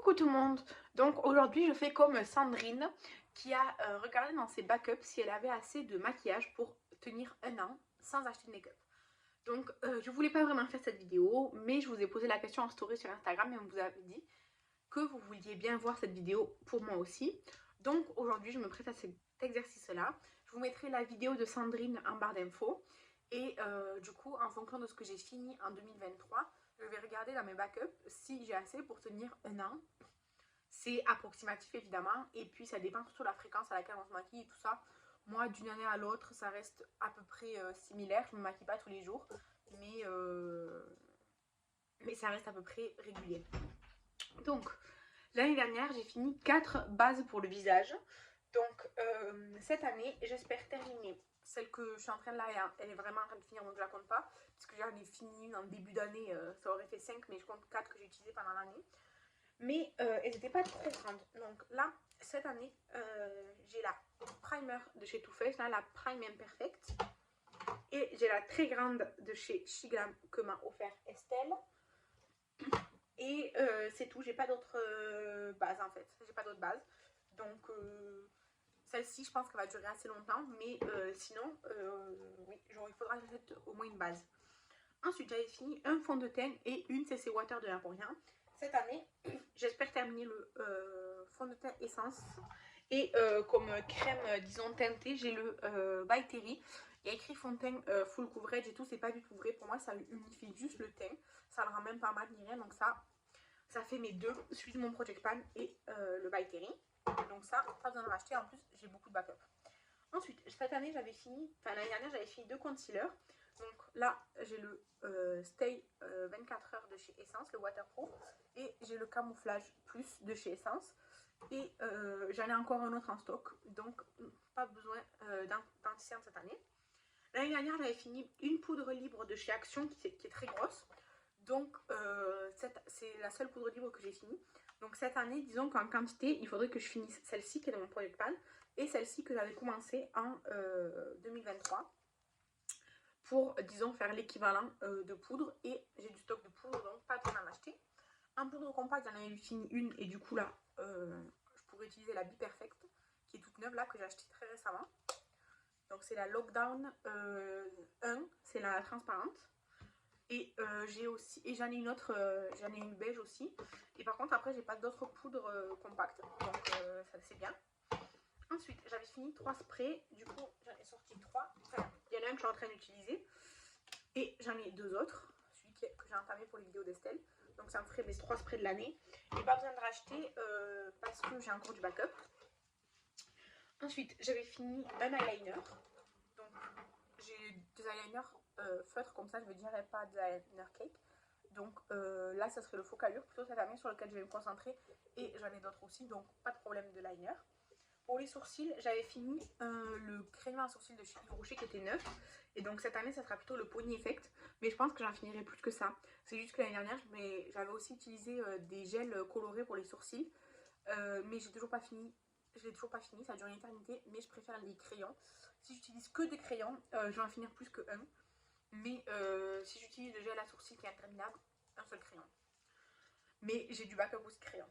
Coucou tout le monde. Donc aujourd'hui je fais comme Sandrine qui a regardé dans ses backups si elle avait assez de maquillage pour tenir un an sans acheter de make-up. Donc je voulais pas vraiment faire cette vidéo, mais je vous ai posé la question en story sur Instagram et on vous avait dit que vous vouliez bien voir cette vidéo pour moi aussi. Donc aujourd'hui je me prête à cet exercice là. Je vous mettrai la vidéo de Sandrine en barre d'infos. Et du coup en fonction de ce que j'ai fini en 2023, je vais regarder dans mes backups si j'ai assez pour tenir un an. C'est approximatif évidemment, et puis ça dépend surtout de la fréquence à laquelle on se maquille et tout ça. Moi, d'une année à l'autre, ça reste à peu près similaire. Je ne me maquille pas tous les jours, mais ça reste à peu près régulier. Donc, l'année dernière, j'ai fini 4 bases pour le visage. Donc, cette année, j'espère terminer. Celle que je suis en train de là, elle est vraiment en train de finir, donc je la compte pas. Parce que j'en ai fini en début d'année, ça aurait fait 5, mais je compte 4 que j'ai utilisées pendant l'année. Mais elles n'étaient pas trop grandes. Donc là, cette année, j'ai la primer de chez Too Faced, là, la Prime Imperfect. Et j'ai la très grande de chez Shiglam que m'a offert Estelle. Et c'est tout, j'ai pas d'autres bases en fait. J'ai pas d'autres bases. Donc celle-ci, je pense qu'elle va durer assez longtemps. Mais sinon, oui, genre, il faudra que j'achète au moins une base. Ensuite, j'avais fini un fond de teint et une CC Water de la pour rien. Cette année, j'espère terminer le fond de teint essence. Et comme crème, disons, teintée, j'ai le By Terry. Il y a écrit fond de teint full coverage et tout, c'est pas du tout vrai. Pour moi, ça unifie juste le teint. Ça ne le rend même pas mat ni rien. Donc ça fait mes deux, celui de mon Project Pan et le By Terry. Donc ça, pas besoin de racheter. En plus, j'ai beaucoup de backup. Ensuite, cette année, j'avais fini, enfin l'année dernière, j'avais fini 2 concealers. Donc là, j'ai le Stay 24 heures de chez Essence, le waterproof. Et j'ai le Camouflage Plus de chez Essence. Et j'en ai encore un autre en stock. Donc, pas besoin d'anti-cerne cette année. L'année dernière, j'avais fini une poudre libre de chez Action qui est très grosse. Donc, c'est la seule poudre libre que j'ai finie. Donc, cette année, disons qu'en quantité, il faudrait que je finisse celle-ci qui est dans mon Project Pan et celle-ci que j'avais commencé en 2023 pour, disons, faire l'équivalent de poudre. Et j'ai du stock de poudre, donc pas besoin d'en acheter. En poudre compacte, j'en avais fini une et du coup, là, je pourrais utiliser la Be Perfect qui est toute neuve là, que j'ai acheté très récemment. Donc, c'est la Lockdown 1, c'est la transparente. Et j'en ai une autre, j'en ai une beige aussi. Et par contre après j'ai pas d'autres poudres compactes. Donc ça c'est bien. Ensuite j'avais fini 3 sprays. Du coup j'en ai sorti 3. Enfin, il y en a un que je suis en train d'utiliser. Et j'en ai 2 autres. Celui que j'ai entamé pour les vidéos d'Estelle. Donc ça me ferait mes 3 sprays de l'année. Et pas besoin de racheter parce que j'ai encore du backup. Ensuite j'avais fini un eyeliner. Donc j'ai des eyeliners feutres comme ça, je veux dire, et pas des eyeliner cake. Donc là, ça serait le Focalure plutôt cette année sur lequel je vais me concentrer. Et j'en ai d'autres aussi, donc pas de problème de liner. Pour les sourcils, j'avais fini le crayon à sourcils de chez Yves Rocher qui était neuf. Et donc cette année, ça sera plutôt le Pony Effect. Mais je pense que j'en finirai plus que ça. C'est juste que l'année dernière, j'avais aussi utilisé des gels colorés pour les sourcils. Mais j'ai toujours pas fini. Je l'ai toujours pas fini, ça dure une éternité. Mais je préfère les crayons. Si j'utilise que des crayons, je vais en finir plus que un. Mais si j'utilise le gel à sourcils qui est interminable, un seul crayon. Mais j'ai du backup aussi crayon.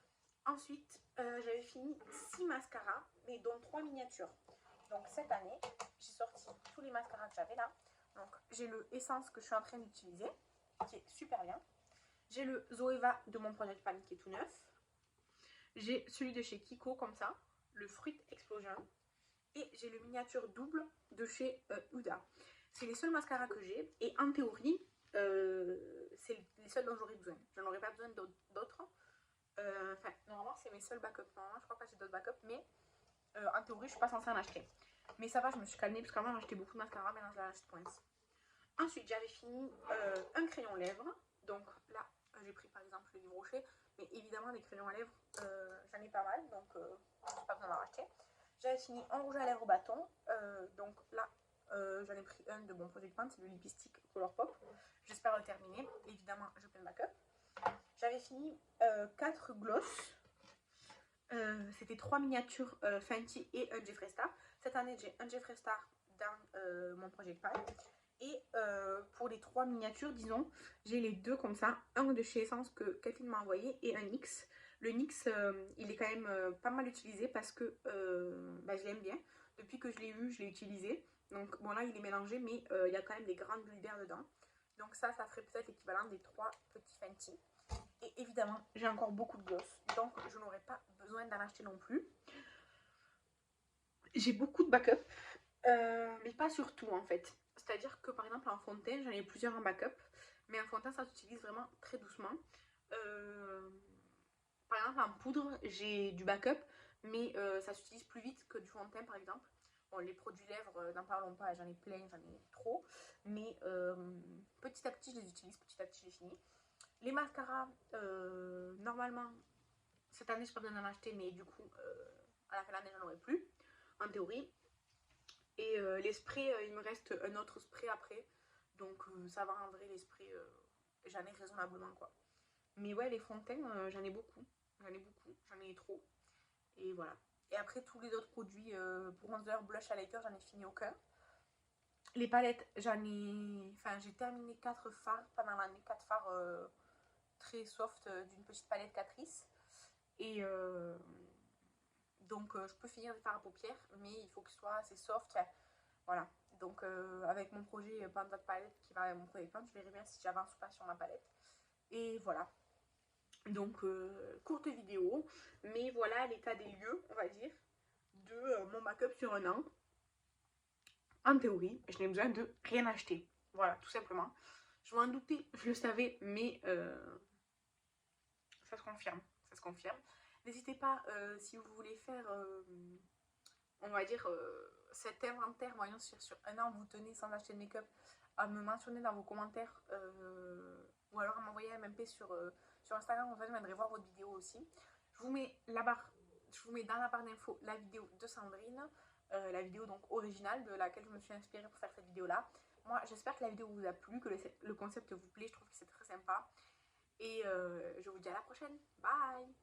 Ensuite, j'avais fini 6 mascaras, mais dont 3 miniatures. Donc cette année, j'ai sorti tous les mascaras que j'avais là. Donc j'ai le Essence que je suis en train d'utiliser, qui est super bien. J'ai le Zoeva de mon Project Pan qui est tout neuf. J'ai celui de chez Kiko comme ça, le Fruit Explosion. Et j'ai le miniature double de chez Huda. C'est les seuls mascaras que j'ai. Et en théorie, c'est les seuls dont j'aurais besoin. Je n'en aurais pas besoin d'autres. Enfin, normalement, c'est mes seuls backups. Normalement, je crois pas que j'ai d'autres backups. Mais en théorie, je suis pas censée en acheter. Mais ça va, je me suis calmée. Parce qu'avant, j'achetais beaucoup de mascaras. Maintenant, je l'achète point. Ensuite, j'avais fini un crayon lèvres. Donc là, j'ai pris par exemple le Yves Rocher. Mais évidemment, des crayons à lèvres, j'en ai pas mal. Donc, je n'ai pas besoin d'en racheter. J'avais fini un rouge à lèvres au bâton. Donc là, j'en ai pris un de mon Project Pan, c'est le Lipstick Colourpop. J'espère le terminer. Évidemment, j'ai plein de backup. J'avais fini 4 gloss. C'était 3 miniatures Fenty et un Jeffree Star. Cette année, j'ai un Jeffree Star dans mon Project Pan. Et pour les 3 miniatures, disons, j'ai les deux comme ça. Un de chez Essence que Kathleen m'a envoyé et un X Le NYX, il est quand même pas mal utilisé parce que je l'aime bien. Depuis que je l'ai eu, je l'ai utilisé. Donc bon là il est mélangé mais il y a quand même des grandes bulles d'air dedans. Donc ça ferait peut-être l'équivalent des 3 petits Fenty. Et évidemment j'ai encore beaucoup de gloss, donc je n'aurai pas besoin d'en acheter non plus. J'ai beaucoup de backup, mais pas sur tout en fait. C'est-à-dire que par exemple en fond de teint j'en ai plusieurs en backup, mais en fond de teint ça s'utilise vraiment très doucement. Par exemple en poudre j'ai du backup, mais ça s'utilise plus vite que du fond de teint par exemple. Bon, les produits lèvres, n'en parlons pas, j'en ai plein, j'en ai trop. Mais petit à petit, je les utilise, petit à petit, j'ai fini. Les mascaras, normalement, cette année, je pas besoin d'en acheter, mais du coup, à la fin de l'année, j'en aurai plus, en théorie. Et les sprays, il me reste un autre spray après. Donc, ça va en vrai, les sprays, j'en ai raisonnablement, quoi. Mais ouais, les fonds de teint, j'en ai beaucoup. J'en ai trop. Et voilà. Et après, tous les autres produits, bronzer, blush, highlighter, j'en ai fini aucun. Les palettes, j'ai terminé 4 fards pendant l'année, 4 fards très soft d'une petite palette Catrice. Et donc je peux finir des fards à paupières, mais il faut que ce soit assez soft. Enfin, voilà. Donc avec mon projet Panda Palette qui va mon projet Panda, je verrai bien si j'avance ou pas sur ma palette. Et voilà. Donc courte vidéo, mais voilà l'état des lieux, on va dire, de mon make-up sur un an. En théorie, je n'ai besoin de rien acheter. Voilà, tout simplement. Je m'en doutais, je le savais, mais ça se confirme. Ça se confirme. N'hésitez pas, si vous voulez faire, on va dire, cet inventaire, voyons sur un an vous tenez sans acheter de make-up, à me mentionner dans vos commentaires, ou alors à m'envoyer un MP sur Instagram, en fait, je viendrai voir votre vidéo aussi. Je vous mets dans la barre d'infos la vidéo de Sandrine, la vidéo donc originale de laquelle je me suis inspirée pour faire cette vidéo là. Moi j'espère que la vidéo vous a plu, que le concept vous plaît, je trouve que c'est très sympa. Et je vous dis à la prochaine, bye.